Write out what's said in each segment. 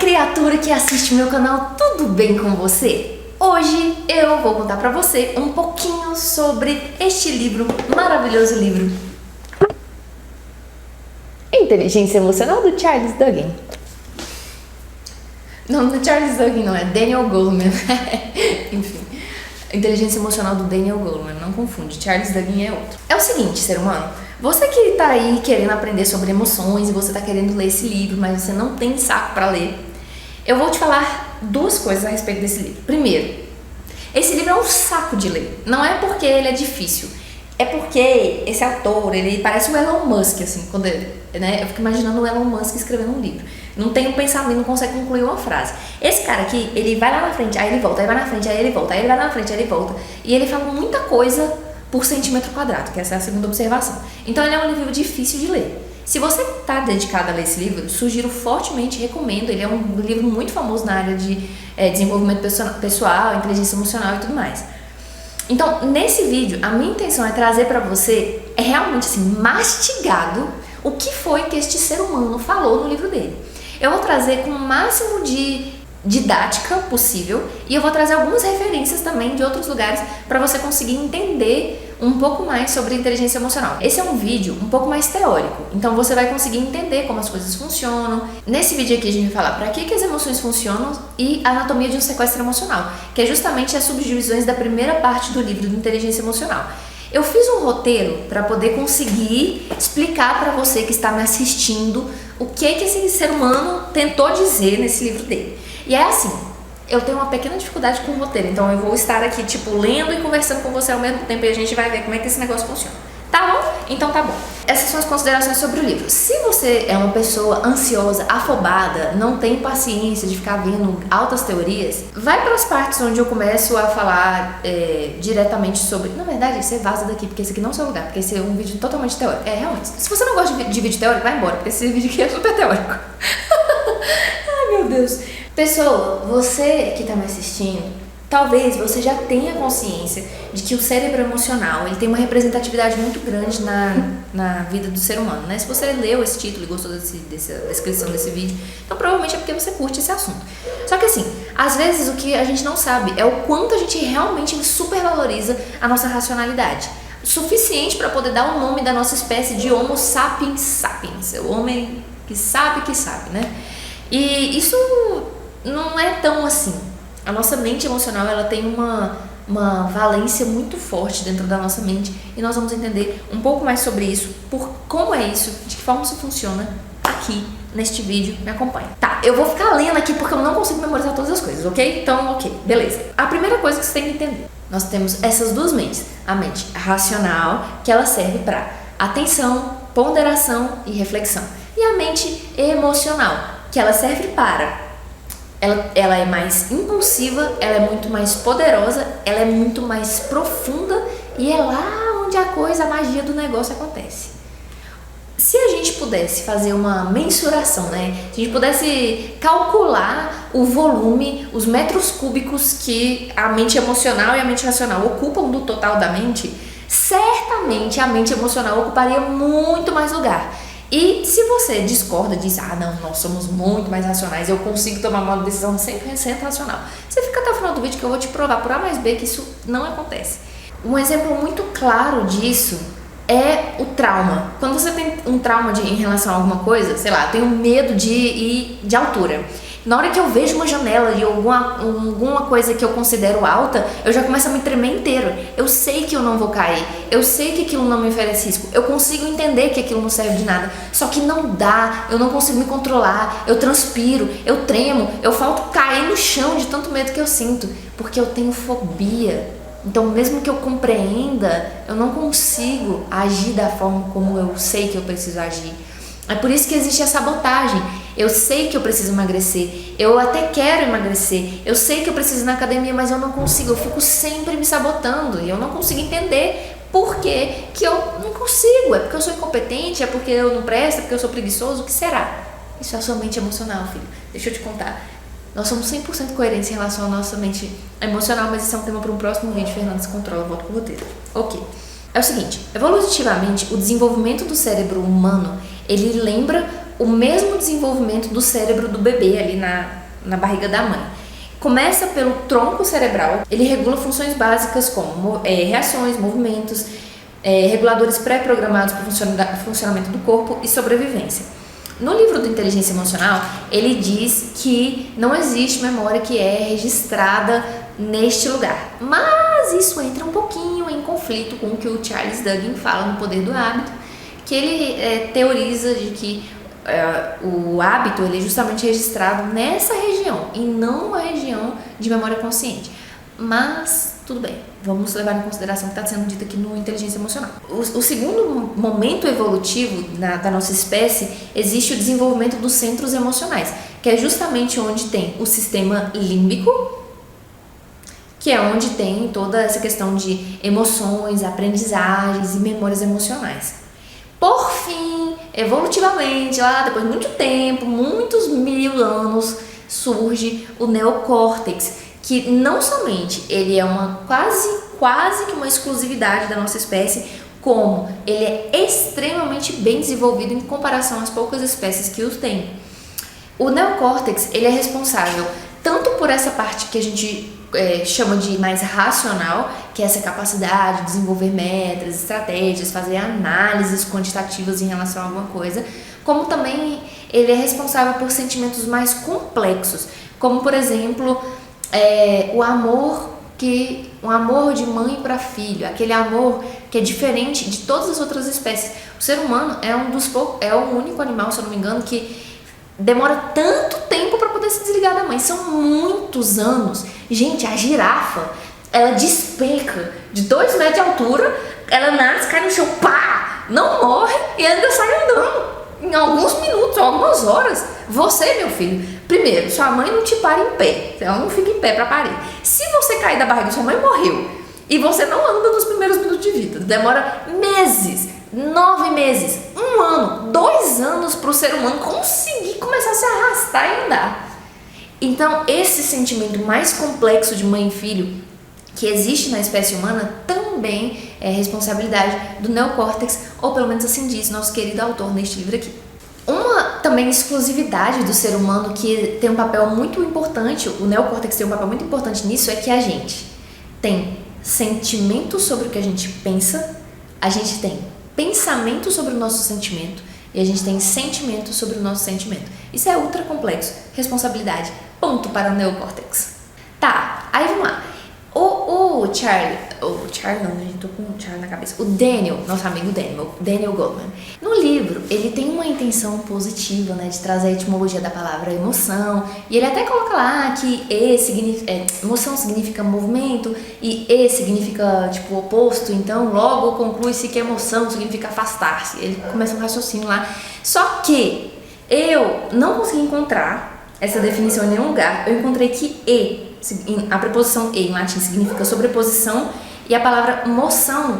criatura que assiste meu canal, tudo bem com você? Hoje eu vou contar pra você um pouquinho sobre este livro, maravilhoso livro Inteligência Emocional, do Charles Duhigg. Não é Charles Duhigg, não, é Daniel Goleman. Enfim, Inteligência Emocional do Daniel Goleman, não confunde, Charles Duhigg é outro. É o seguinte, ser humano, você que tá aí querendo aprender sobre emoções e você tá querendo ler esse livro, mas você não tem saco pra ler, eu vou te falar duas coisas a respeito desse livro. Primeiro, esse livro é um saco de ler. Não é porque ele é difícil, é porque esse autor, ele parece o Elon Musk, assim, quando ele, né? Eu fico imaginando o Elon Musk escrevendo um livro. Não tem um pensamento, não consegue concluir uma frase. Esse cara aqui, ele vai lá na frente, aí ele volta, aí vai na frente, aí ele volta, aí ele vai na frente, aí ele volta. E ele fala muita coisa por centímetro quadrado, que essa é a segunda observação. Então ele é um livro difícil de ler. Se você está dedicado a ler esse livro, sugiro fortemente, recomendo. Ele é um livro muito famoso na área de desenvolvimento pessoal, inteligência emocional e tudo mais. Então, nesse vídeo, a minha intenção é trazer para você, realmente assim, mastigado, o que foi que este ser humano falou no livro dele. Eu vou trazer com o máximo de didática possível e eu vou trazer algumas referências também de outros lugares para você conseguir entender um pouco mais sobre inteligência emocional. Esse é um vídeo um pouco mais teórico, então você vai conseguir entender como as coisas funcionam. Nesse vídeo aqui a gente vai falar para que as emoções funcionam e a anatomia de um sequestro emocional, que é justamente as subdivisões da primeira parte do livro de inteligência emocional. Eu fiz um roteiro para poder conseguir explicar para você que está me assistindo o que esse ser humano tentou dizer nesse livro dele. E é assim, eu tenho uma pequena dificuldade com o roteiro, então eu vou estar aqui, tipo, lendo e conversando com você ao mesmo tempo e a gente vai ver como é que esse negócio funciona. Tá bom? Então tá bom. Essas são as considerações sobre o livro. Se você é uma pessoa ansiosa, afobada, não tem paciência de ficar vendo altas teorias, vai para as partes onde eu começo a falar diretamente sobre... Na verdade, você vaza daqui, porque esse aqui não é o seu lugar, porque esse é um vídeo totalmente teórico. É, realmente. Se você não gosta de vídeo teórico, vai embora, porque esse vídeo aqui é super teórico. Ai, meu Deus. Pessoa, você que tá me assistindo, talvez você já tenha consciência de que o cérebro emocional, ele tem uma representatividade muito grande na vida do ser humano, né? Se você leu esse título e gostou dessa descrição desse vídeo, então provavelmente é porque você curte esse assunto. Só que assim, às vezes o que a gente não sabe é o quanto a gente realmente supervaloriza a nossa racionalidade. O suficiente para poder dar o nome da nossa espécie de Homo sapiens sapiens, o homem que sabe, né? E isso não é tão assim. A nossa mente emocional, ela tem uma valência muito forte dentro da nossa mente e nós vamos entender um pouco mais sobre isso, por como é isso, de que forma isso funciona aqui neste vídeo. Me acompanha. Tá, eu vou ficar lendo aqui porque eu não consigo memorizar todas as coisas, ok? Então, ok, beleza. A primeira coisa que você tem que entender, nós temos essas duas mentes. A mente racional, que ela serve para atenção, ponderação e reflexão. E a mente emocional, que ela serve para... Ela é mais impulsiva, ela é muito mais poderosa, ela é muito mais profunda e é lá onde a magia do negócio acontece. Se a gente pudesse fazer uma mensuração, né? Se a gente pudesse calcular o volume, os metros cúbicos que a mente emocional e a mente racional ocupam do total da mente, certamente a mente emocional ocuparia muito mais lugar. E se você discorda, diz, não, nós somos muito mais racionais, eu consigo tomar uma decisão 100% racional, você fica até o final do vídeo que eu vou te provar por A mais B que isso não acontece. Um exemplo muito claro disso é o trauma. Quando você tem um trauma em relação a alguma coisa, sei lá, eu tenho medo de altura. Na hora que eu vejo uma janela de alguma coisa que eu considero alta, eu já começo a me tremer inteiro. Eu sei que eu não vou cair, eu sei que aquilo não me oferece risco, eu consigo entender que aquilo não serve de nada, só que não dá, eu não consigo me controlar, eu transpiro, eu tremo, eu falto cair no chão de tanto medo que eu sinto, porque eu tenho fobia. Então, mesmo que eu compreenda, eu não consigo agir da forma como eu sei que eu preciso agir. É por isso que existe a sabotagem. Eu sei que eu preciso emagrecer, eu até quero emagrecer, eu sei que eu preciso ir na academia, mas eu não consigo, eu fico sempre me sabotando e eu não consigo entender por que eu não consigo. É porque eu sou incompetente, é porque eu não presto, é porque eu sou preguiçoso, o que será? Isso é a sua mente emocional, filho. Deixa eu te contar. Nós somos 100% coerentes em relação à nossa mente emocional, mas isso é um tema para um próximo vídeo. Fernanda se controla, volta pro roteiro. Ok. É o seguinte, evolutivamente, o desenvolvimento do cérebro humano, ele lembra o mesmo desenvolvimento do cérebro do bebê ali na barriga da mãe. Começa pelo tronco cerebral, ele regula funções básicas como reações, movimentos, reguladores pré-programados para o funcionamento do corpo e sobrevivência. No livro do Inteligência Emocional, ele diz que não existe memória que é registrada neste lugar, mas isso entra um pouquinho em conflito com o que o Charles Duhigg fala no Poder do Hábito, que ele teoriza de que o hábito ele é justamente registrado nessa região e não a região de memória consciente. Mas tudo bem, vamos levar em consideração o que está sendo dito aqui no Inteligência Emocional. O segundo momento evolutivo da nossa espécie existe o desenvolvimento dos centros emocionais, que é justamente onde tem o sistema límbico, que é onde tem toda essa questão de emoções, aprendizagens e memórias emocionais. Por fim, evolutivamente, lá depois de muito tempo, muitos 1000 anos, surge o neocórtex, que não somente ele é uma quase que uma exclusividade da nossa espécie, como ele é extremamente bem desenvolvido em comparação às poucas espécies que o têm. O neocórtex ele é responsável tanto por essa parte que a gente chama de mais racional, que é essa capacidade de desenvolver metas, estratégias, fazer análises quantitativas em relação a alguma coisa, como também ele é responsável por sentimentos mais complexos, como por exemplo o amor de mãe para filho, aquele amor que é diferente de todas as outras espécies. O ser humano é o único animal, se eu não me engano, que demora tanto tempo para poder se desligar da mãe. São muitos anos. Gente, a girafa, ela despenca de 2 metros de altura, ela nasce, cai no chão, pá, não morre e ainda sai andando. Em alguns minutos, algumas horas. Você, meu filho, primeiro, sua mãe não te para em pé, ela não fica em pé para parir. Se você cair da barriga, sua mãe morreu e você não anda nos primeiros minutos de vida, demora meses, 9 meses, 1 ano, 2 anos para o ser humano conseguir começar a se arrastar e andar. Então, esse sentimento mais complexo de mãe e filho que existe na espécie humana também é responsabilidade do neocórtex, ou pelo menos assim diz nosso querido autor neste livro aqui. Uma também exclusividade do ser humano que tem um papel muito importante, o neocórtex tem um papel muito importante nisso, é que a gente tem sentimento sobre o que a gente pensa, a gente tem pensamento sobre o nosso sentimento e a gente tem sentimento sobre o nosso sentimento. Isso é ultra complexo. Responsabilidade, ponto para o neocórtex. Tá, aí vamos lá. O Charlie não, gente, tô com o Charlie na cabeça. O Daniel, nosso amigo Daniel Goleman. No livro, ele tem uma intenção positiva, né, de trazer a etimologia da palavra emoção. E ele até coloca lá que emoção significa movimento e significa, tipo, oposto. Então, logo conclui-se que emoção significa afastar-se. Ele começa um raciocínio lá. Só que eu não consegui encontrar essa definição em nenhum lugar. Eu encontrei que a preposição em latim significa sobreposição e a palavra moção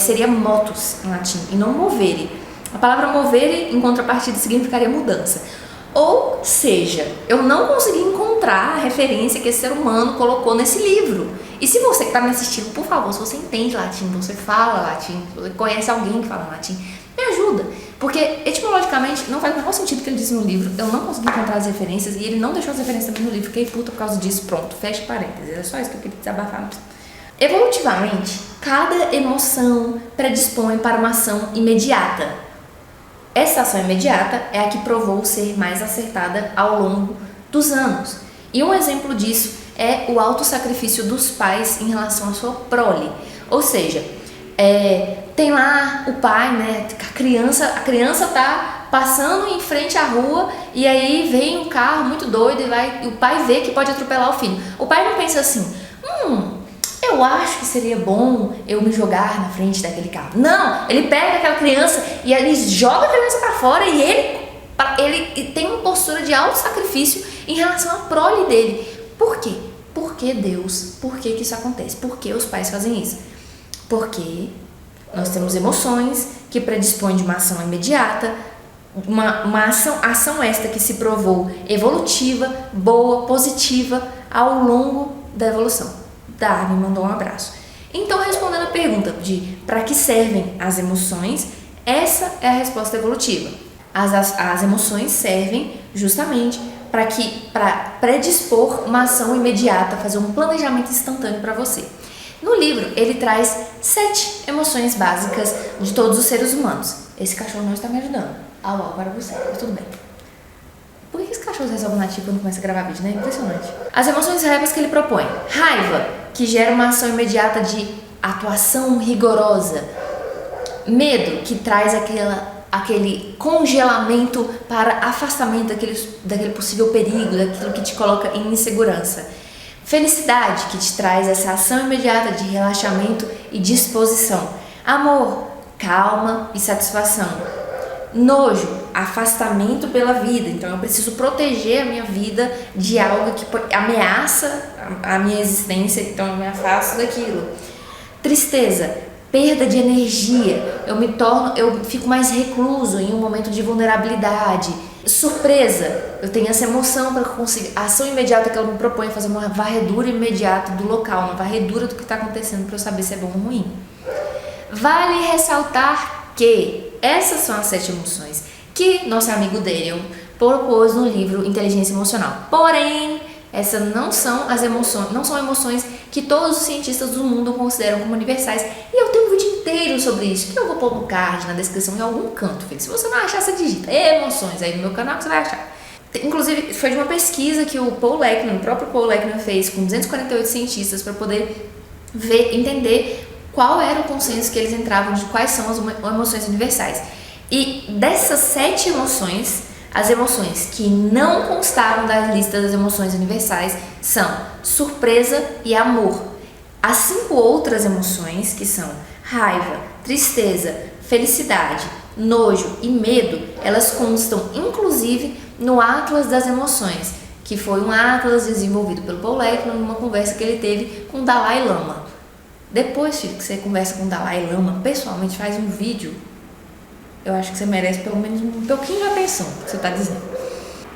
seria motus em latim e não movere. A palavra movere em contrapartida significaria mudança. Ou seja, eu não consegui encontrar a referência que esse ser humano colocou nesse livro. E se você que está me assistindo, por favor, se você entende latim, você fala latim, se você conhece alguém que fala latim, me ajuda. Porque etimologicamente não faz o menor sentido o que ele disse no livro. Eu não consegui encontrar as referências e ele não deixou as referências também no livro. Fiquei puta por causa disso. Pronto, fecha parênteses. Era só isso que eu queria desabafar. Evolutivamente, cada emoção predispõe para uma ação imediata. Essa ação imediata é a que provou ser mais acertada ao longo dos anos. E um exemplo disso é o autossacrifício dos pais em relação à sua prole. Ou seja, tem lá o pai, né? A criança tá passando em frente à rua e aí vem um carro muito doido e o pai vê que pode atropelar o filho. O pai não pensa assim, eu acho que seria bom eu me jogar na frente daquele carro. Não, ele pega aquela criança e ele joga a criança para fora e ele tem uma postura de autossacrifício em relação à prole dele. Por quê? Por que Deus? Por que isso acontece? Por que os pais fazem isso? Porque nós temos emoções que predispõem de uma ação imediata, uma ação esta que se provou evolutiva, boa, positiva ao longo da evolução. Darwin mandou um abraço. Então, respondendo a pergunta de para que servem as emoções, essa é a resposta evolutiva. As emoções servem justamente para predispor uma ação imediata, fazer um planejamento instantâneo para você. No livro, ele traz 7 emoções básicas de todos os seres humanos. Esse cachorro não está me ajudando. Au, para você, mas tudo bem. Por que esse cachorro resolve latir quando começa a gravar vídeo, né? Impressionante. As emoções raivas que ele propõe. Raiva, que gera uma ação imediata de atuação rigorosa. Medo, que traz aquele congelamento para afastamento daquele possível perigo, daquilo que te coloca em insegurança. Felicidade, que te traz essa ação imediata de relaxamento e disposição. Amor, calma e satisfação. Nojo, afastamento pela vida. Então eu preciso proteger a minha vida de algo que ameaça a minha existência, então eu me afasto daquilo. Tristeza, perda de energia. Eu fico mais recluso em um momento de vulnerabilidade. Surpresa, eu tenho essa emoção para conseguir a ação imediata que ela me propõe, fazer uma varredura imediata do local, uma varredura do que está acontecendo para eu saber se é bom ou ruim. Vale ressaltar que essas são as 7 emoções que nosso amigo Daniel propôs no livro Inteligência Emocional. Porém, essas não são emoções que todos os cientistas do mundo consideram como universais. E eu tenho um vídeo inteiro sobre isso, que eu vou pôr no card, na descrição, em algum canto, filho. Se você não achar, você digita emoções aí no meu canal que você vai achar. Inclusive, foi de uma pesquisa que o próprio Paul Ekman fez com 248 cientistas para poder entender qual era o consenso que eles entravam de quais são as emoções universais. E dessas 7 emoções, as emoções que não constavam da lista das emoções universais são surpresa e amor. As 5 outras emoções, que são raiva, tristeza, felicidade, nojo e medo, elas constam inclusive no Atlas das Emoções, que foi um atlas desenvolvido pelo Paul Ekman numa conversa que ele teve com o Dalai Lama. Depois, filho, que você conversa com o Dalai Lama, pessoalmente faz um vídeo, eu acho que você merece pelo menos um pouquinho de atenção que você está dizendo.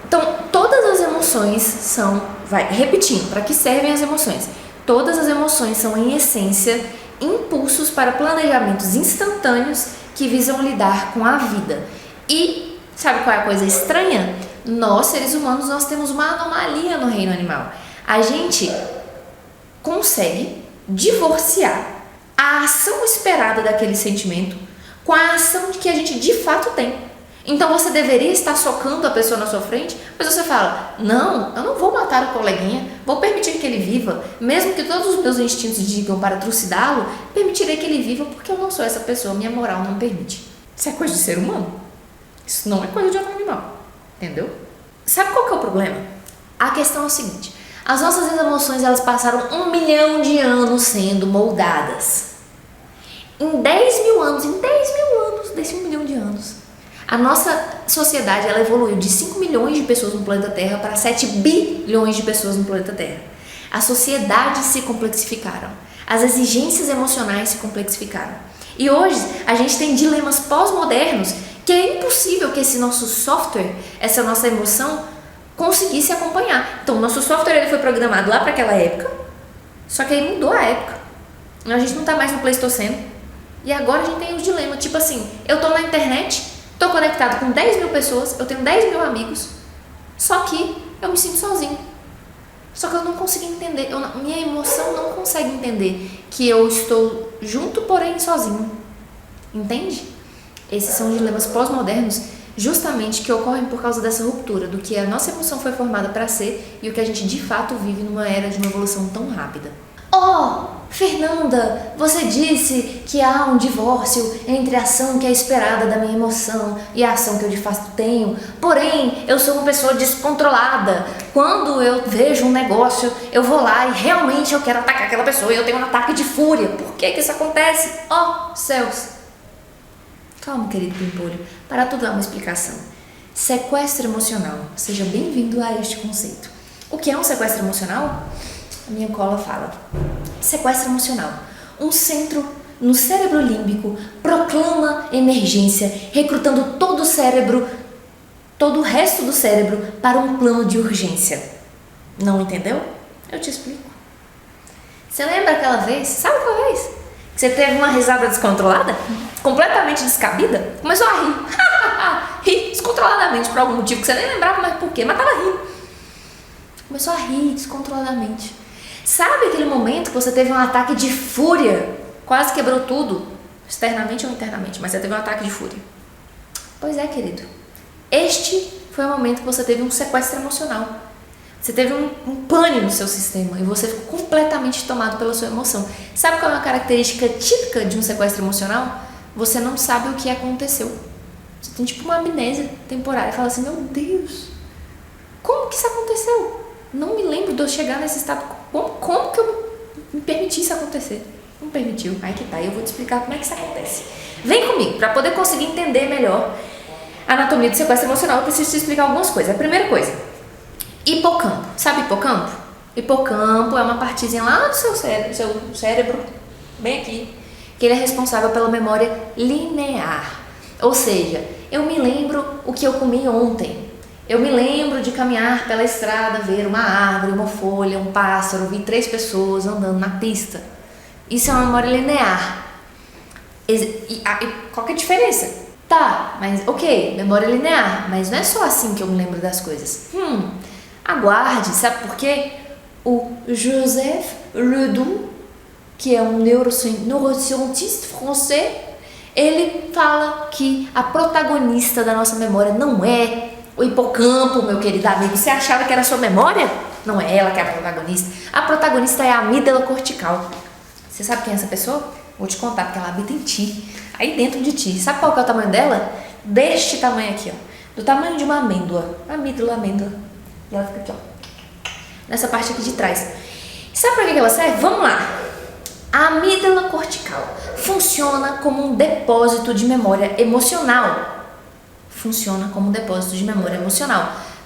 Então, todas as emoções repetindo, para que servem as emoções? Todas as emoções são, em essência, impulsos para planejamentos instantâneos que visam lidar com a vida. E sabe qual é a coisa estranha? Nós, seres humanos, nós temos uma anomalia no reino animal. A gente consegue divorciar a ação esperada daquele sentimento com a ação que a gente de fato tem. Então você deveria estar socando a pessoa na sua frente, mas você fala, não, eu não vou matar o coleguinha, vou permitir que ele viva, mesmo que todos os meus instintos digam para trucidá-lo, permitirei que ele viva porque eu não sou essa pessoa, minha moral não permite. Isso é coisa de ser humano. Isso não é coisa de outro animal, entendeu? Sabe qual que é o problema? A questão é o seguinte, as nossas emoções, elas passaram 1 milhão de anos sendo moldadas. Em 10 mil anos, desse 1 milhão de anos, a nossa sociedade, ela evoluiu de 5 milhões de pessoas no planeta Terra para 7 bilhões de pessoas no planeta Terra. As sociedades se complexificaram, as exigências emocionais se complexificaram. E hoje a gente tem dilemas pós-modernos que é impossível que esse nosso software, essa nossa emoção, conseguisse acompanhar. Então, o nosso software ele foi programado lá para aquela época, só que aí mudou a época. A gente não está mais no Pleistoceno. E agora a gente tem um dilema, tipo assim, eu tô na internet, tô conectado com 10 mil pessoas, eu tenho 10 mil amigos, só que eu me sinto sozinho. Só que eu não consigo entender, minha emoção não consegue entender que eu estou junto, porém sozinho. Entende? Esses são dilemas pós-modernos, justamente que ocorrem por causa dessa ruptura, do que a nossa emoção foi formada para ser e o que a gente de fato vive numa era de uma evolução tão rápida. Fernanda, você disse que há um divórcio entre a ação que é esperada da minha emoção e a ação que eu de fato tenho. Porém, eu sou uma pessoa descontrolada. Quando eu vejo um negócio, eu vou lá e realmente eu quero atacar aquela pessoa e eu tenho um ataque de fúria. Por que isso acontece? Céus! Calma, querido pimpolho. Para tudo há uma explicação. Sequestro emocional. Seja bem-vindo a este conceito. O que é um sequestro emocional? A minha cola fala. Sequestro emocional. Um centro no cérebro límbico proclama emergência, recrutando todo o resto do cérebro para um plano de urgência. Não entendeu? Eu te explico. Você lembra aquela vez? Sabe qual vez? Que você teve uma risada descontrolada? Completamente descabida? Começou a rir. Rir descontroladamente por algum motivo que você nem lembrava mais por quê, mas tava rindo. Começou a rir descontroladamente. Sabe aquele momento que você teve um ataque de fúria, quase quebrou tudo, externamente ou internamente, mas você teve um ataque de fúria? Pois é, querido. Este foi o momento que você teve um sequestro emocional. Você teve um pane no seu sistema e você ficou completamente tomado pela sua emoção. Sabe qual é uma característica típica de um sequestro emocional? Você não sabe o que aconteceu. Você tem tipo uma amnésia temporária e fala assim, meu Deus, como que isso aconteceu? Não me lembro de eu chegar nesse estado. Como que eu me permiti isso acontecer? Não permitiu. Aí que tá, eu vou te explicar como é que isso acontece. Vem comigo, para poder conseguir entender melhor a anatomia do sequestro emocional, eu preciso te explicar algumas coisas. A primeira coisa, hipocampo. Sabe hipocampo? Hipocampo é uma partezinha lá do seu cérebro, bem aqui, que ele é responsável pela memória linear. Ou seja, eu me lembro o que eu comi ontem. Eu me lembro de caminhar pela estrada, ver uma árvore, uma folha, um pássaro, vi 3 pessoas andando na pista. Isso é uma memória linear. Qual que é a diferença? Tá, mas ok, memória linear, mas não é só assim que eu me lembro das coisas. Aguarde, sabe por quê? O Joseph Ledoux, que é um neurocientista francês, ele fala que a protagonista da nossa memória não é o hipocampo, meu querido amigo. Você achava que era a sua memória? Não é ela que é a protagonista. A protagonista é a amígdala cortical. Você sabe quem é essa pessoa? Vou te contar, porque ela habita em ti, aí dentro de ti. Sabe qual que é o tamanho dela? Deste tamanho aqui, ó. Do tamanho de uma amêndoa. Amígdala. E ela fica aqui, ó. Nessa parte aqui de trás. Sabe pra que ela serve? Vamos lá. A amígdala cortical funciona como um depósito de memória emocional.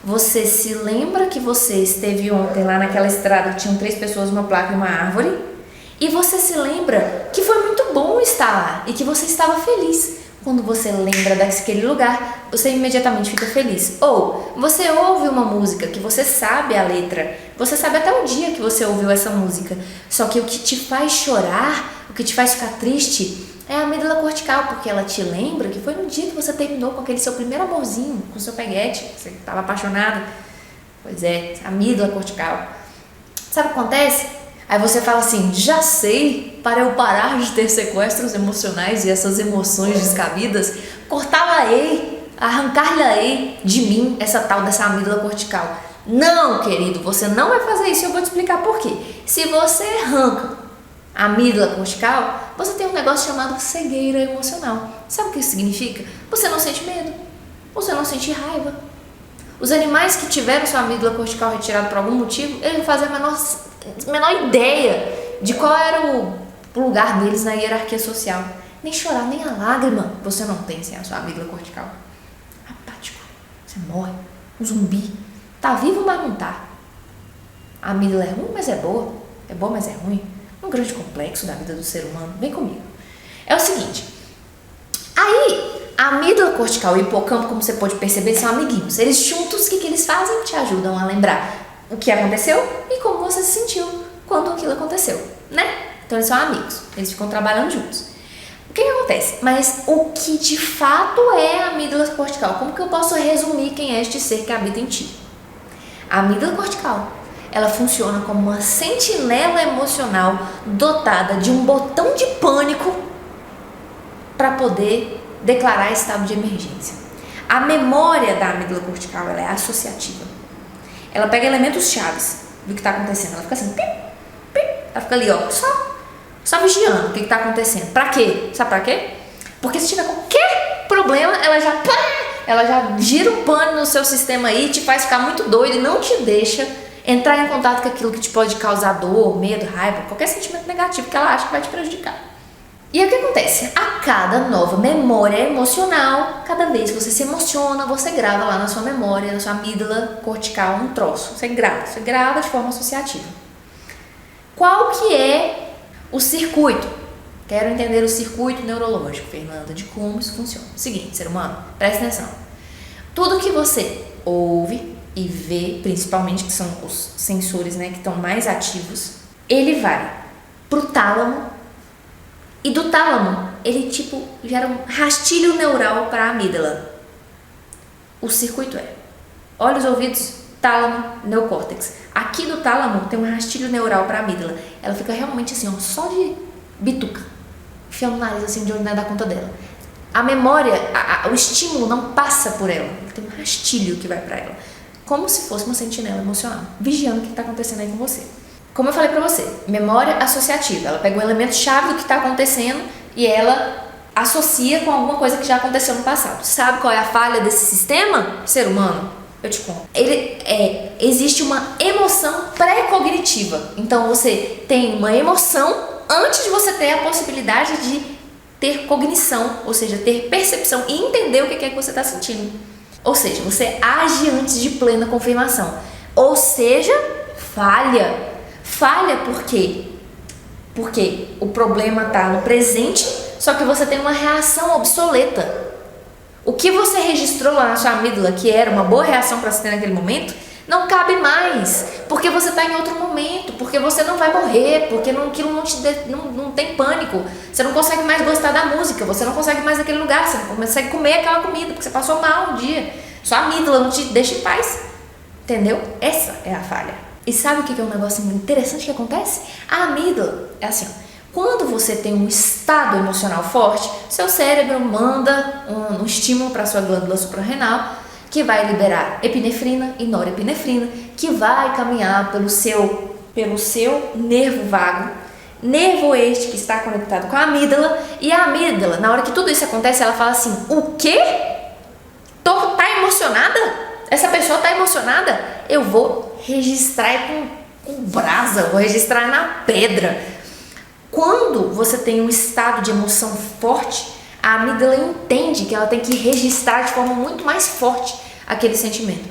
Você se lembra que você esteve ontem lá naquela estrada que tinham 3 pessoas, uma placa e uma árvore? E você se lembra que foi muito bom estar lá e que você estava feliz. Quando você lembra daquele lugar, você imediatamente fica feliz. Ou você ouve uma música que você sabe a letra, você sabe até o dia que você ouviu essa música. Só que o que te faz chorar, o que te faz ficar triste, é a amígdala cortical, porque ela te lembra que foi no dia que você terminou com aquele seu primeiro amorzinho, com o seu peguete, você estava apaixonado. Pois é, amígdala cortical. Sabe o que acontece? Aí você fala assim, já sei, para eu parar de ter sequestros emocionais e essas emoções descabidas, cortá-la-ei, arrancar-lhe-ei de mim essa tal dessa amígdala cortical. Não, querido, você não vai fazer isso e eu vou te explicar por quê. Se você arranca a amígdala cortical, você tem um negócio chamado cegueira emocional. Sabe o que isso significa? Você não sente medo, você não sente raiva. Os animais que tiveram sua amígdala cortical retirada por algum motivo, eles não fazem a menor ideia de qual era o lugar deles na hierarquia social. Nem chorar, nem a lágrima você não tem sem a sua amígdala cortical. Apático, você morre, um zumbi. Tá vivo, mas não tá. A amígdala é ruim, mas é boa. É boa, mas é ruim. Um grande complexo da vida do ser humano. Vem comigo. É o seguinte. Aí, a amígdala cortical e o hipocampo, como você pode perceber, são amiguinhos. Eles juntos, o que eles fazem? Te ajudam a lembrar o que aconteceu e como você se sentiu quando aquilo aconteceu, né? Então eles são amigos, eles ficam trabalhando juntos. O que acontece? Mas o que de fato é a amígdala cortical? Como que eu posso resumir quem é este ser que habita em ti? A amígdala cortical, ela funciona como uma sentinela emocional dotada de um botão de pânico para poder declarar estado de emergência. A memória da amígdala cortical, ela é associativa. Ela pega elementos chaves do que está acontecendo. Ela fica assim, pip, pip. Ela fica ali, ó, só vigiando o que está acontecendo. Pra quê? Sabe pra quê? Porque se tiver qualquer problema, ela já gira um pano no seu sistema aí, te faz ficar muito doido e não te deixa entrar em contato com aquilo que te pode causar dor, medo, raiva, qualquer sentimento negativo que ela acha que vai te prejudicar. E aí o que acontece? A cada nova memória emocional, cada vez que você se emociona, você grava lá na sua memória, na sua amígdala cortical, um troço. Você grava de forma associativa. Qual que é o circuito? Quero entender o circuito neurológico, Fernanda, de como isso funciona. Seguinte, ser humano, presta atenção. Tudo que você ouve e vê, principalmente que são os sensores, né, que estão mais ativos, ele vai pro tálamo. E do tálamo, ele tipo gera um rastilho neural para a amígdala. o circuito é olhos, ouvidos, tálamo, neocórtex. Aqui do tálamo tem um rastilho neural para a amígdala. Ela fica realmente assim, ó, só de bituca, enfiando o nariz assim de onde não dá conta dela. A memória, o estímulo não passa por ela. Tem um rastilho que vai para ela, como se fosse uma sentinela emocional, vigiando o que está acontecendo aí com você. Como eu falei para você, memória associativa. Ela pega um elemento chave do que está acontecendo e ela associa com alguma coisa que já aconteceu no passado. Sabe qual é a falha desse sistema, ser humano? Eu te conto. Existe uma emoção pré-cognitiva. Então você tem uma emoção antes de você ter a possibilidade de ter cognição, ou seja, ter percepção e entender o que é que você está sentindo. Ou seja, você age antes de plena confirmação. Ou seja, falha. Falha por quê? Porque o problema está no presente, só que você tem uma reação obsoleta. O que você registrou lá na sua amígdala, que era uma boa reação para você ter naquele momento, não cabe mais, porque você está em outro momento, porque você não vai morrer, porque aquilo não tem pânico, você não consegue mais gostar da música, você não consegue mais daquele lugar, você não consegue comer aquela comida, porque você passou mal um dia, sua amígdala não te deixa em paz, entendeu? Essa é a falha. E sabe o que é um negócio interessante que acontece? A amígdala é assim, quando você tem um estado emocional forte, seu cérebro manda um estímulo para a sua glândula suprarrenal, que vai liberar epinefrina e norepinefrina, que vai caminhar pelo seu nervo vago, nervo este que está conectado com a amígdala, e a amígdala, na hora que tudo isso acontece, ela fala assim, o quê? Tá emocionada? Essa pessoa tá emocionada? Eu vou registrar com brasa, vou registrar na pedra. Quando você tem um estado de emoção forte, a amígdala entende que ela tem que registrar de forma muito mais forte aquele sentimento.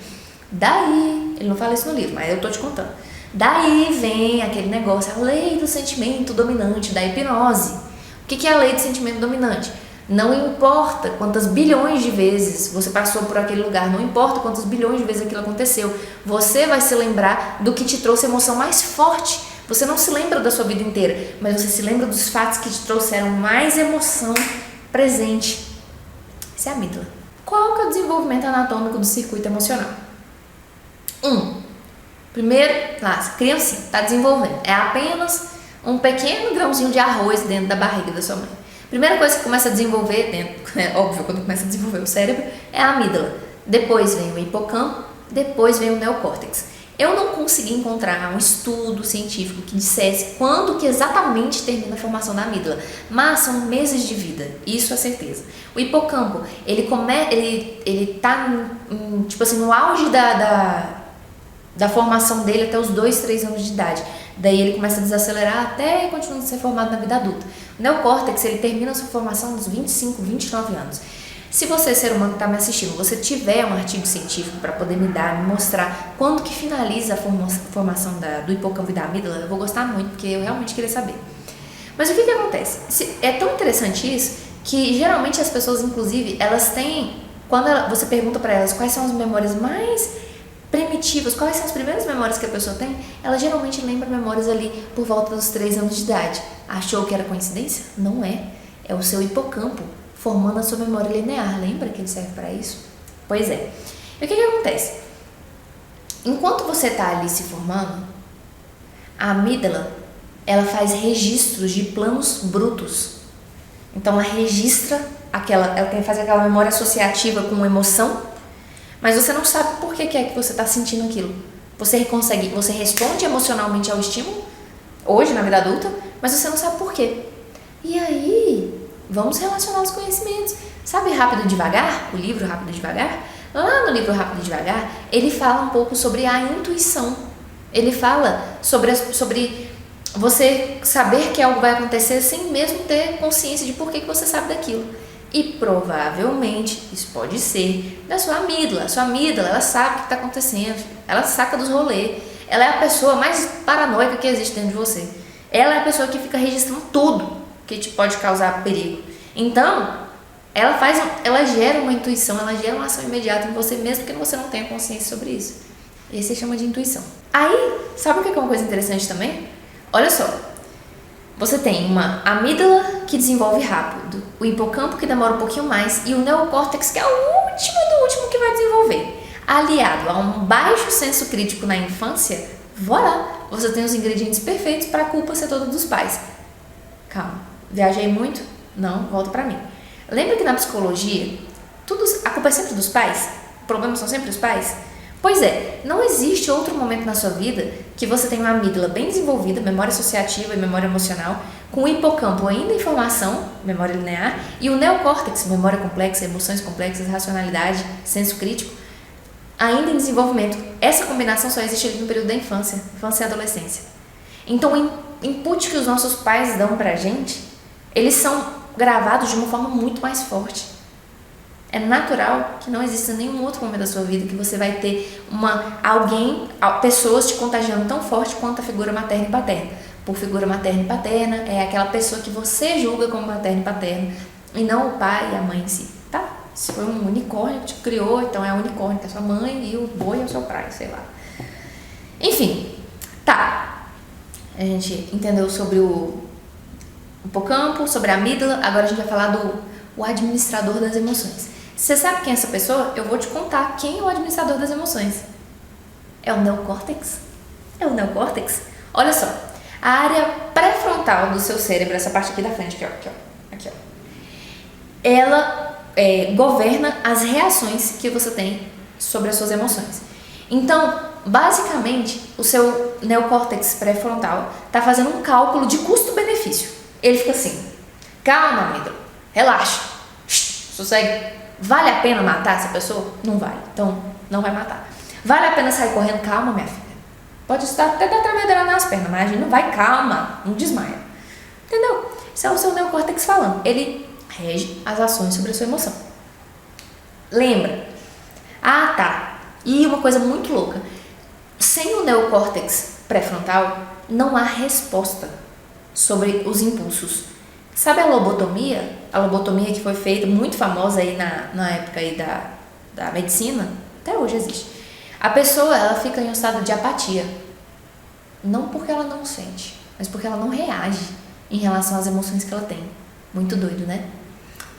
Daí, ele não fala isso no livro, mas eu tô te contando. Daí vem aquele negócio, a lei do sentimento dominante da hipnose. O que é a lei do sentimento dominante? Não importa quantas bilhões de vezes você passou por aquele lugar, não importa quantas bilhões de vezes aquilo aconteceu, você vai se lembrar do que te trouxe emoção mais forte. Você não se lembra da sua vida inteira, mas você se lembra dos fatos que te trouxeram mais emoção presente. Isso é a amígdala. Qual que é o desenvolvimento anatômico do circuito emocional? Primeiro, criancinha, está desenvolvendo. É apenas um pequeno grãozinho de arroz dentro da barriga da sua mãe. Primeira coisa que começa a desenvolver dentro, é óbvio, quando começa a desenvolver o cérebro, é a amígdala. Depois vem o hipocampo, depois vem o neocórtex. Eu não consegui encontrar um estudo científico que dissesse quando que exatamente termina a formação da amígdala, mas são meses de vida, isso é certeza. O hipocampo, ele tá tipo assim, no auge da formação dele até os 2, 3 anos de idade. Daí ele começa a desacelerar até continuar a ser formado na vida adulta. O neocórtex, ele termina a sua formação nos 25, 29 anos. Se você, ser humano que está me assistindo, você tiver um artigo científico para poder me mostrar quando que finaliza a formação do hipocampo e da amígdala, eu vou gostar muito, porque eu realmente queria saber. Mas o que acontece? É tão interessante isso, que geralmente as pessoas, inclusive, elas têm, quando você pergunta para elas quais são as memórias mais primitivas, quais são as primeiras memórias que a pessoa tem, ela geralmente lembra memórias ali por volta dos 3 anos de idade. Achou que era coincidência? Não é. É o seu hipocampo formando a sua memória linear. Lembra que ele serve para isso? Pois é. E o que acontece? Enquanto você está ali se formando, a amígdala, ela faz registros de planos brutos. Então ela registra ela faz aquela memória associativa com emoção, mas você não sabe por que é que você está sentindo aquilo. Você responde emocionalmente ao estímulo, hoje na vida adulta, mas você não sabe por quê. E aí, vamos relacionar os conhecimentos. Sabe Rápido e Devagar? O livro Rápido e Devagar? Lá no livro Rápido e Devagar, ele fala um pouco sobre a intuição. Ele fala sobre você saber que algo vai acontecer sem mesmo ter consciência de por que você sabe daquilo. E provavelmente isso pode ser da sua amígdala. A sua amígdala, ela sabe o que está acontecendo, ela saca dos rolês. Ela é a pessoa mais paranoica que existe dentro de você. Ela é a pessoa que fica registrando tudo que te pode causar perigo. Então, ela gera uma intuição, ela gera uma ação imediata em você, mesmo que você não tenha consciência sobre isso. Esse se chama de intuição. Aí, sabe o que é uma coisa interessante também? Olha só, você tem uma amígdala que desenvolve rápido, o hipocampo que demora um pouquinho mais e o neocórtex que é o último do último que vai desenvolver. Aliado a um baixo senso crítico na infância, voilà, você tem os ingredientes perfeitos para a culpa ser toda dos pais. Calma, viajei muito? Não, volta pra mim. Lembra que na psicologia, a culpa é sempre dos pais? O problema são sempre os pais? Pois é, não existe outro momento na sua vida que você tenha uma amígdala bem desenvolvida, memória associativa e memória emocional, com o hipocampo ainda em formação, memória linear, e o neocórtex, memória complexa, emoções complexas, racionalidade, senso crítico, ainda em desenvolvimento. Essa combinação só existe ali no período da infância e adolescência. Então, o input que os nossos pais dão pra gente, eles são gravados de uma forma muito mais forte. É natural que não exista nenhum outro momento da sua vida que você vai ter pessoas te contagiando tão forte quanto a figura materna e paterna. Por figura materna e paterna, é aquela pessoa que você julga como materna e paterna, e não o pai e a mãe em si, tá? Se foi um unicórnio que te criou, então é o unicórnio que é sua mãe e o boi é o seu pai, sei lá. Enfim, tá. A gente entendeu sobre o hipocampo, sobre a amígdala, agora a gente vai falar do administrador das emoções. Você sabe quem é essa pessoa? Eu vou te contar quem é o administrador das emoções. É o neocórtex. É o neocórtex. Olha só, a área pré-frontal do seu cérebro, essa parte aqui da frente, aqui, ó. Ela governa as reações que você tem sobre as suas emoções. Então, basicamente, o seu neocórtex pré-frontal está fazendo um cálculo de custo-benefício. Ele fica assim: calma, amígdala, relaxa, sossegue. Vale a pena matar essa pessoa? Não vale, então não vai matar. Vale a pena sair correndo? Calma, minha filha. Pode estar até dar tremedeira nas pernas, mas a gente não vai, calma, não desmaia. Entendeu? Isso é o seu neocórtex falando. Ele rege as ações sobre a sua emoção. Lembra? Ah, tá. E uma coisa muito louca. Sem o neocórtex pré-frontal, não há resposta sobre os impulsos. Sabe a lobotomia? A lobotomia que foi feita, muito famosa aí na época aí da medicina, até hoje existe. A pessoa, ela fica em um estado de apatia. Não porque ela não sente, mas porque ela não reage em relação às emoções que ela tem. Muito doido, né?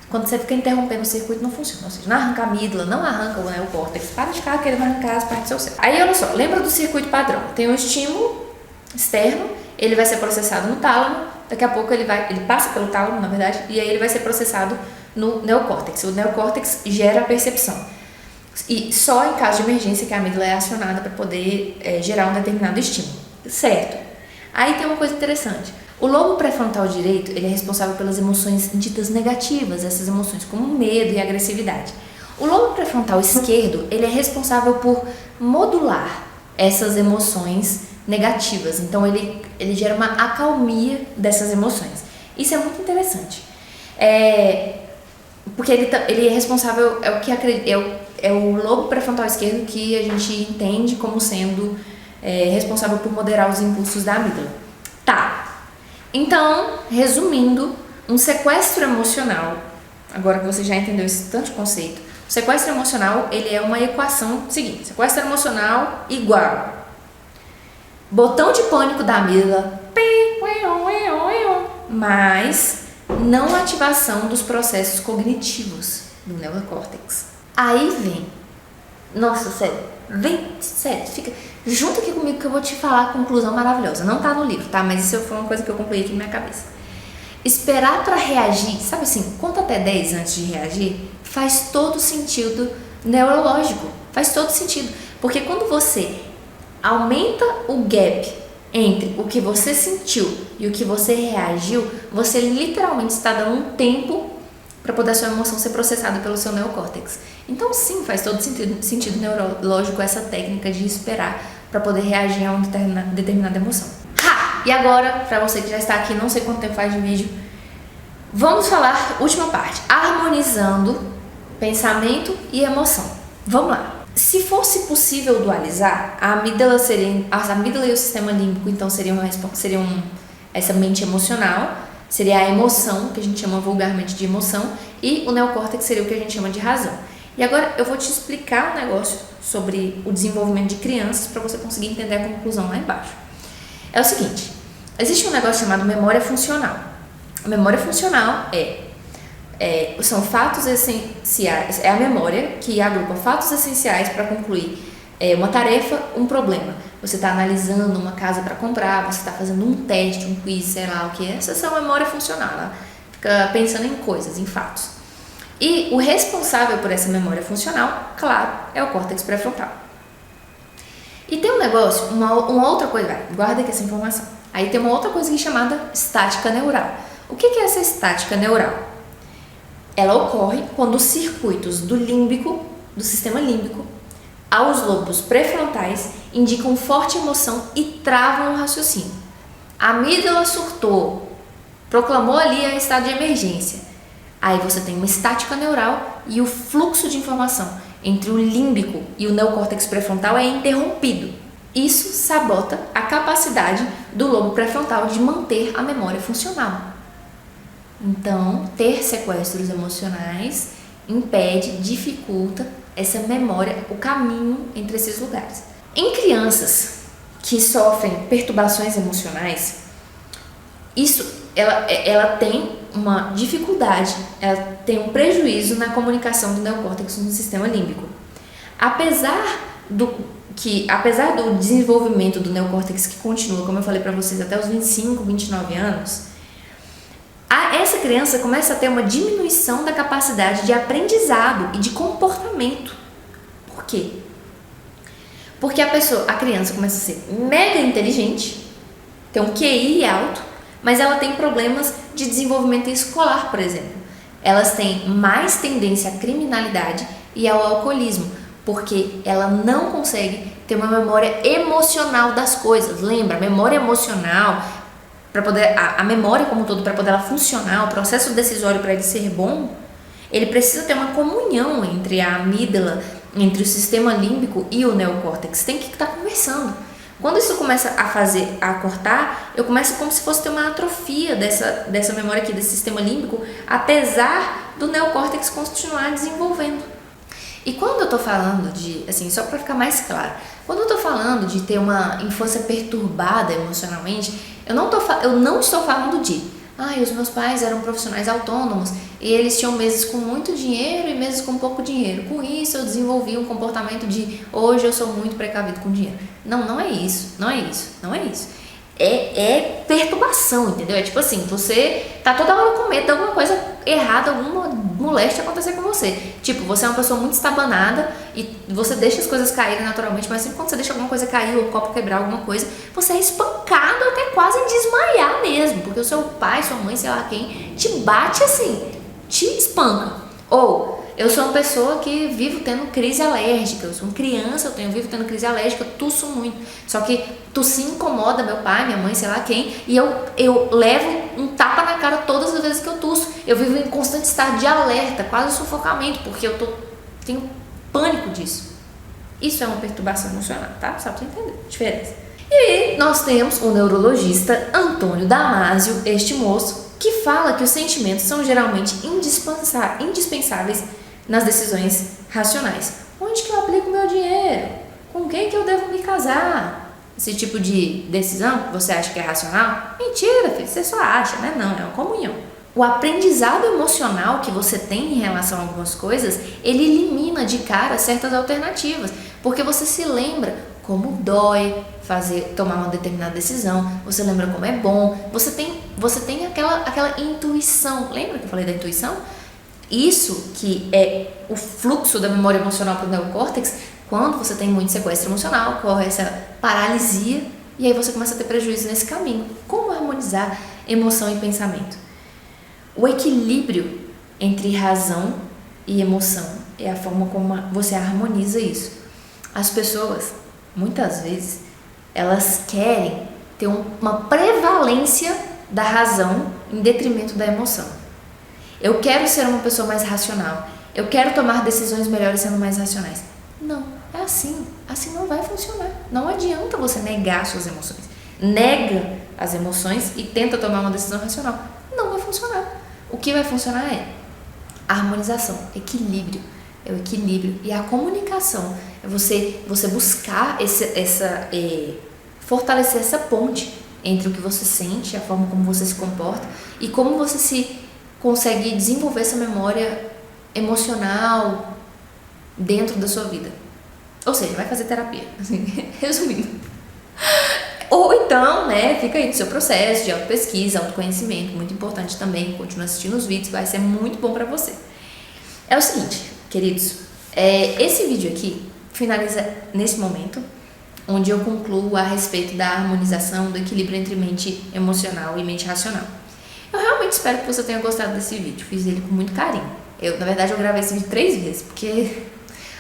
Quando você fica interrompendo o circuito, não funciona. Ou seja, não arranca a amígdala, não arranca o neocórtex. Para de ficar querendo arrancar as partes do seu cérebro. Aí, olha só, lembra do circuito padrão. Tem um estímulo externo, ele vai ser processado no tálamo, daqui a pouco ele passa pelo tálamo, na verdade, e aí ele vai ser processado no neocórtex. O neocórtex gera a percepção. E só em caso de emergência que a amígdala é acionada para poder gerar um determinado estímulo. Certo? Aí tem uma coisa interessante. O lobo pré-frontal direito, ele é responsável pelas emoções ditas negativas, essas emoções como medo e agressividade. O lobo pré-frontal esquerdo, ele é responsável por modular essas emoções negativas. Então ele gera uma acalmia dessas emoções. Isso é muito interessante. Porque ele é responsável, é o lobo pré-frontal esquerdo que a gente entende como sendo responsável por moderar os impulsos da amígdala. Tá. Então, resumindo, um sequestro emocional, agora que você já entendeu esse tanto de conceito, o sequestro emocional, ele é uma equação seguinte: sequestro emocional igual botão de pânico da amígdala mais não ativação dos processos cognitivos do neocórtex. Aí vem, nossa, sério, fica junto aqui comigo que eu vou te falar a conclusão maravilhosa. Não tá no livro, tá? Mas isso foi uma coisa que eu concluí aqui na minha cabeça. Esperar para reagir, sabe assim, conta até 10 antes de reagir, faz todo sentido neurológico, faz todo sentido. Porque quando você aumenta o gap entre o que você sentiu e o que você reagiu, você literalmente está dando um tempo para poder a sua emoção ser processada pelo seu neocórtex. Então sim, faz todo sentido neurológico essa técnica de esperar para poder reagir a uma determinada emoção. E agora, para você que já está aqui, não sei quanto tempo faz de vídeo, vamos falar, última parte, harmonizando pensamento e emoção. Vamos lá. Se fosse possível dualizar, a amígdala e o sistema límbico, então seriam essa mente emocional, seria a emoção, que a gente chama vulgarmente de emoção, e o neocórtex seria o que a gente chama de razão. E agora eu vou te explicar um negócio sobre o desenvolvimento de crianças para você conseguir entender a conclusão lá embaixo. É o seguinte, existe um negócio chamado memória funcional. A memória funcional São fatos essenciais, é a memória que agrupa fatos essenciais para concluir uma tarefa, um problema. Você está analisando uma casa para comprar, você está fazendo um teste, um quiz, sei lá o que é. Essa é a sua memória funcional, ela fica pensando em coisas, em fatos. E o responsável por essa memória funcional, claro, é o córtex pré-frontal. E tem um negócio, uma outra coisa, guarda aqui essa informação. Aí tem uma outra coisa que é chamada estática neural. O que é essa estática neural? Ela ocorre quando os circuitos do sistema límbico, aos lobos pré-frontais indicam forte emoção e travam o raciocínio. A amígdala surtou, proclamou ali a estado de emergência. Aí você tem uma estática neural e o fluxo de informação entre o límbico e o neocórtex pré-frontal é interrompido. Isso sabota a capacidade do lobo pré-frontal de manter a memória funcional. Então, ter sequestros emocionais impede, dificulta essa memória, o caminho entre esses lugares. Em crianças que sofrem perturbações emocionais, ela tem uma dificuldade, ela tem um prejuízo na comunicação do neocórtex no sistema límbico. Apesar do desenvolvimento do neocórtex que continua, como eu falei para vocês, até os 25, 29 anos, essa criança começa a ter uma diminuição da capacidade de aprendizado e de comportamento. Por quê? Porque a criança começa a ser mega inteligente, tem um QI alto, mas ela tem problemas de desenvolvimento escolar, por exemplo. Elas têm mais tendência à criminalidade e ao alcoolismo, porque ela não consegue ter uma memória emocional das coisas. Lembra, memória emocional, a memória como um todo, para poder ela funcionar, o processo decisório para ele ser bom, ele precisa ter uma comunhão entre a amígdala, entre o sistema límbico e o neocórtex. Tem que estar conversando. Quando isso começa a cortar, eu começo como se fosse ter uma atrofia dessa memória aqui, desse sistema límbico, apesar do neocórtex continuar desenvolvendo. E quando eu tô falando de, assim, só para ficar mais claro, quando eu tô falando de ter uma infância perturbada emocionalmente, eu não estou falando de os meus pais eram profissionais autônomos e eles tinham meses com muito dinheiro e meses com pouco dinheiro. Com isso eu desenvolvi um comportamento de hoje eu sou muito precavido com dinheiro. Não é isso. É perturbação, entendeu? É tipo assim, você tá toda hora com medo de alguma coisa errada, alguma moléstia acontecer com você. Tipo, você é uma pessoa muito estabanada e você deixa as coisas caírem naturalmente, mas sempre quando você deixa alguma coisa cair ou o copo quebrar, alguma coisa, você é espancado até quase desmaiar mesmo, porque o seu pai, sua mãe, sei lá quem, te bate assim, te espanca. Ou eu sou uma pessoa que vivo tendo crise alérgica, eu sou uma criança, vivo tendo crise alérgica, tuço muito. Só que tossir incomoda meu pai, minha mãe, sei lá quem, e eu levo um tapa na cara todas as vezes que eu tuço. Eu vivo em constante estado de alerta, quase sufocamento, porque tenho pânico disso. Isso é uma perturbação emocional, tá? Só pra você entender a diferença. E aí nós temos o neurologista Antônio Damasio, este moço, que fala que os sentimentos são geralmente indispensáveis nas decisões racionais. Onde que eu aplico meu dinheiro? Com quem que eu devo me casar? Esse tipo de decisão, você acha que é racional? Mentira, filho, você só acha, né? Não, é uma comunhão. O aprendizado emocional que você tem em relação a algumas coisas, ele elimina de cara certas alternativas, porque você se lembra como dói tomar uma determinada decisão, você lembra como é bom, você tem aquela intuição. Lembra que eu falei da intuição? Isso que é o fluxo da memória emocional para o neocórtex. Quando você tem muito sequestro emocional, ocorre essa paralisia e aí você começa a ter prejuízo nesse caminho. Como harmonizar emoção e pensamento? O equilíbrio entre razão e emoção é a forma como você harmoniza isso. As pessoas, muitas vezes, elas querem ter uma prevalência da razão em detrimento da emoção. Eu quero ser uma pessoa mais racional. Eu quero tomar decisões melhores sendo mais racionais. Não, é assim. Assim não vai funcionar. Não adianta você negar suas emoções. Nega as emoções e tenta tomar uma decisão racional. Não vai funcionar. O que vai funcionar é a harmonização, equilíbrio. É o equilíbrio e a comunicação. É você buscar fortalecer essa ponte entre o que você sente, a forma como você se comporta e como você se consegue desenvolver essa memória emocional dentro da sua vida. Ou seja, vai fazer terapia, assim, resumindo. Ou então, né, fica aí no seu processo de autopesquisa, autoconhecimento, muito importante também, continua assistindo os vídeos, vai ser muito bom pra você. É o seguinte, queridos, esse vídeo aqui finaliza nesse momento, onde eu concluo a respeito da harmonização, do equilíbrio entre mente emocional e mente racional. Eu realmente espero que você tenha gostado desse vídeo, fiz ele com muito carinho. Na verdade, eu gravei esse vídeo 3 vezes, porque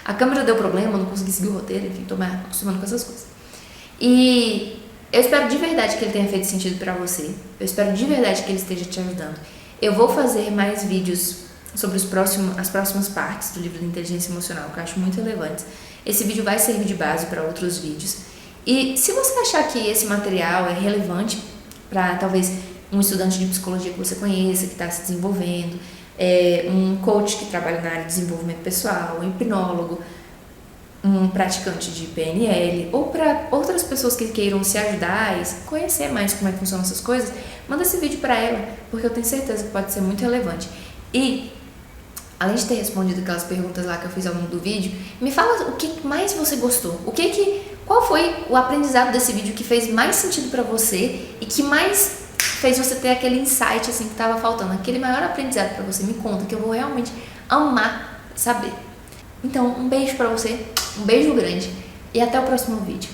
a câmera deu problema, eu não consegui seguir o roteiro, enfim, tô me acostumando com essas coisas. E eu espero de verdade que ele tenha feito sentido pra você. Eu espero de verdade que ele esteja te ajudando. Eu vou fazer mais vídeos sobre as próximas partes do livro da inteligência emocional, que eu acho muito relevantes. Esse vídeo vai servir de base para outros vídeos. E se você achar que esse material é relevante para talvez um estudante de psicologia que você conheça, que está se desenvolvendo, um coach que trabalha na área de desenvolvimento pessoal, um hipnólogo, um praticante de PNL, ou para outras pessoas que queiram se ajudar e conhecer mais como é que funcionam essas coisas, manda esse vídeo para ela, porque eu tenho certeza que pode ser muito relevante. E, além de ter respondido aquelas perguntas lá que eu fiz ao longo do vídeo, me fala o que mais você gostou, qual foi o aprendizado desse vídeo que fez mais sentido para você e que mais fez você ter aquele insight assim que estava faltando, aquele maior aprendizado para você. Me conta, que eu vou realmente amar saber. Então, um beijo pra você, um beijo grande e até o próximo vídeo.